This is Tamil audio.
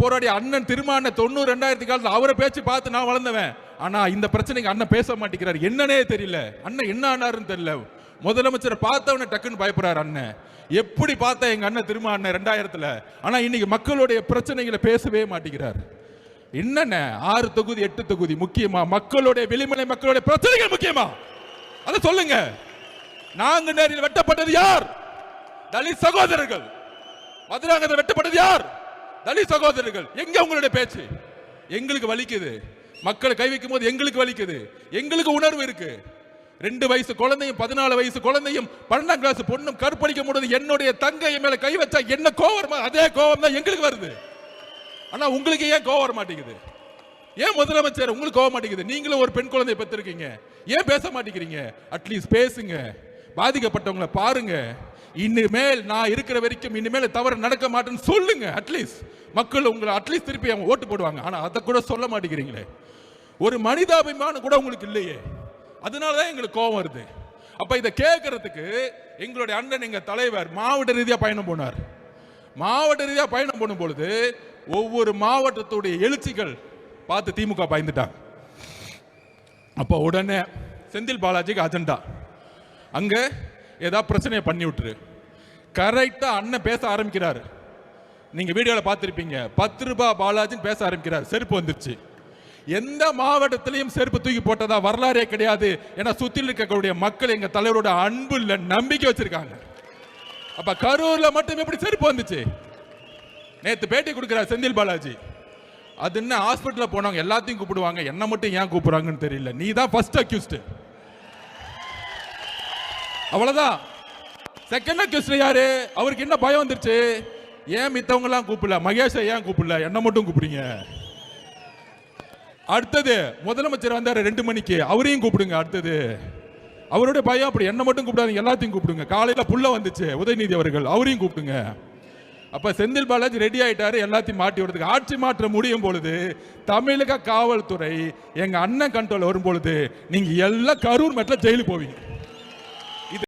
போராடி அண்ணன் திருமாவளவன் 92,000 காலத்தில் அவரை பேச்சு பார்த்து நான் வளர்ந்தவன். ஆனா இந்த பிரச்சனைக்கு அண்ணன் பேச மாட்டேங்கிறார். என்னன்னே தெரியல. அண்ணன் என்ன ஆனாருன்னு தெரியல. முதலமைச்சரை பார்த்தவன டக்குன்னு பயப்படுறாரு அண்ணன். எப்படி பார்த்தா எங்க அண்ணன் திருமாவளவன் 2000ல். ஆனா இன்னைக்கு மக்களுடைய பிரச்சனைகளை பேசவே மாட்டேங்கிறார். என்னென்ன 6 தொகுதி 8 தொகுதி முக்கியமா? மக்களுடைய வெளிமலை மக்களுடைய பிரச்சனைகள் முக்கியமா? அதை சொல்லுங்க. நாங்குநேரில் வெட்டப்பட்டது யார்? தலித் சகோதரர்கள். மதுராங்கத்தில் வெட்டப்பட்டது யார்? தலித் சகோதரர்கள். எங்க உங்களுடைய பேச்சு? எங்களுக்கு வலிக்குது. மக்களை கை வைக்கும் போது எங்களுக்கு வலிக்குது. எங்களுக்கு உணர்வு இருக்கு. 2 வயசு குழந்தையும் 14 வயசு குழந்தையும் 12ஆம் கிளாஸ் பொண்ணும் கற்பழிக்க முடியாது. என்னுடைய தங்கை மேல கை வச்சா என்ன கோவம்? அதே கோவம் தான் எங்களுக்கு வருது. ஆனா உங்களுக்கு ஏன் கோவம் வர மாட்டேங்குது? ஏன் முதலமைச்சர் உங்களுக்கு கோவம் மாட்டேங்குது? நீங்களும் ஒரு பெண் குழந்தையை பெற்றிருக்கீங்க. ஏன் பேச மாட்டேங்கிறீங்க? அட்லீஸ்ட் பேசுங்க. பாதிக்கப்பட்டவங்களை பாருங்க. இனிமேல் நான் இருக்கிற வரைக்கும் இனிமேல் தவறு நடக்க மாட்டேன்னு சொல்லுங்க. அட்லீஸ்ட் மக்கள் உங்களை அட்லீஸ்ட் திருப்பி அவங்க ஓட்டு போடுவாங்க. ஆனா அதை கூட சொல்ல மாட்டேங்கிறீங்களே. ஒரு மனிதாபிமானம் கூட உங்களுக்கு இல்லையே. அதனாலதான் எங்களுக்கு கோபம் வருது. அப்ப இதை கேட்கறதுக்கு எங்களுடைய அண்ணன் எங்க தலைவர் மாவட்ட ரீதியா பயணம் போனார். மாவட்ட ரீதியா பயணம் போடும் பொழுது ஒவ்வொரு மாவட்டத்துடைய எழுச்சிகள் பார்த்து திமுக பயந்துட்டாங்க. அப்ப உடனே செந்தில் பாலாஜிக்கு அஜெண்டா, அங்க ஏதாவது பிரச்சனையை பண்ணி விட்டுரு. கரெக்டா அண்ணன் பேச ஆரம்பிக்கிறாரு. நீங்க வீடியோல பார்த்திருப்பீங்க. 10 ரூபாய் பாலாஜின்னு பேச ஆரம்பிக்கிறார். செருப்பு வந்துருச்சு. எந்த மாவட்டத்திலையும் செருப்பு தூக்கி போட்டதா வரலாறே கிடையாது. ஏன்னா சுத்தியில் இருக்கக்கூடிய மக்கள் எங்க தலைவரோட அன்பு இல்ல நம்பிக்கை வச்சிருக்காங்க. அப்ப கரூர்ல மட்டும் எப்படி செருப்பு வந்துச்சு? நேத்து பேட்டி கொடுக்கிறார் செந்தில் பாலாஜி. அது என்ன ஹாஸ்பிட்டல்ல போனவங்க எல்லாத்தையும் கூப்பிடுவாங்க, என்ன மட்டும் ஏன் கூப்பிடுறாங்கன்னு தெரியல. நீ தான் ஃபர்ஸ்ட் அக்யூஸ்ட். அவ்வளவுதான். செகண்ட் அக்யூஸ்ட் யாரு? அவருக்கு என்ன பயம் வந்துருச்சு? ஏன் மித்தவங்க எல்லாம் கூப்பிடல, மகேஷை ஏன் கூப்பிடல, என்ன மட்டும் கூப்பிடுங்க. அடுத்தது முதலமைச்சர் வந்தாரு 2 மணிக்கு, அவரையும் கூப்பிடுங்க. அடுத்தது அவருடைய பயம் அப்படி, என்ன மட்டும் கூப்பிடாதீங்க, எல்லாத்தையும் கூப்பிடுங்க. காலையில புள்ள வந்துச்சு உதயநிதி அவர்கள், அவரையும் கூப்பிடுங்க. அப்ப செந்தில் பாலாஜி ரெடி ஆயிட்டாரு எல்லாத்தையும் மாட்டி விடுறதுக்கு. ஆட்சி மாற்றம் முடியும் பொழுது தமிழக காவல்துறை எங்க அண்ணன் கண்ட்ரோல் வரும் பொழுது நீங்க எல்லாம் கரூர் மெட்ல ஜெயிலுக்கு போவீங்க.